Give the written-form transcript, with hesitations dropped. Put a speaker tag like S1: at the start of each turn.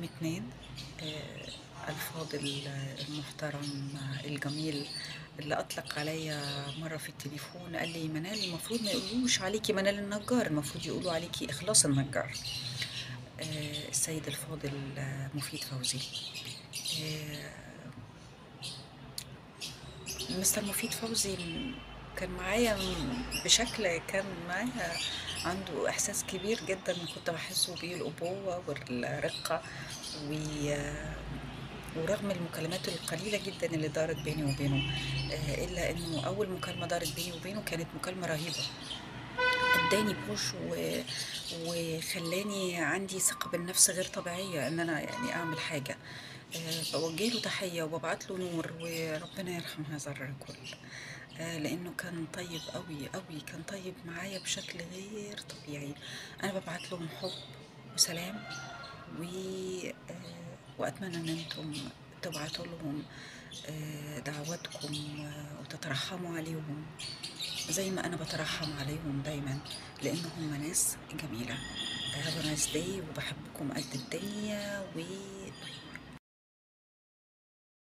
S1: رقم 2 الفاضل المحترم الجميل اللي أطلق عليا مرة في التليفون قال لي: منال المفروض ما يقولوش عليكي منال النجار، المفروض يقولوا عليكي إخلاص النجار. السيد الفاضل مفيد فوزي. آه، مستر مفيد فوزي كان معايا بشكل، كان معايا عنده إحساس كبير جدا كنت بحسه بيه، الأبوة والرقة و ورغم المكالمات القليلة جدا اللي دارت بيني وبينه، إلا إنه أول مكالمة دارت بيني وبينه كانت مكالمة رهيبة. اداني بوش وخلاني عندي ثقة بالنفس غير طبيعية ان انا يعني اعمل حاجة. بوجه له تحية وببعت له نور، وربنا يرحم هذا الرجل. لانه كان طيب قوي قوي، كان طيب معايا بشكل غير طبيعي. انا ببعت لهم حب وسلام و واتمنى ان انتم تبعتوا لهم دعواتكم وتترحموا عليهم زي ما أنا بترحم عليهم دايما، لأن هم ناس جميلة. Have a nice day وبحبكم قد الدنيا و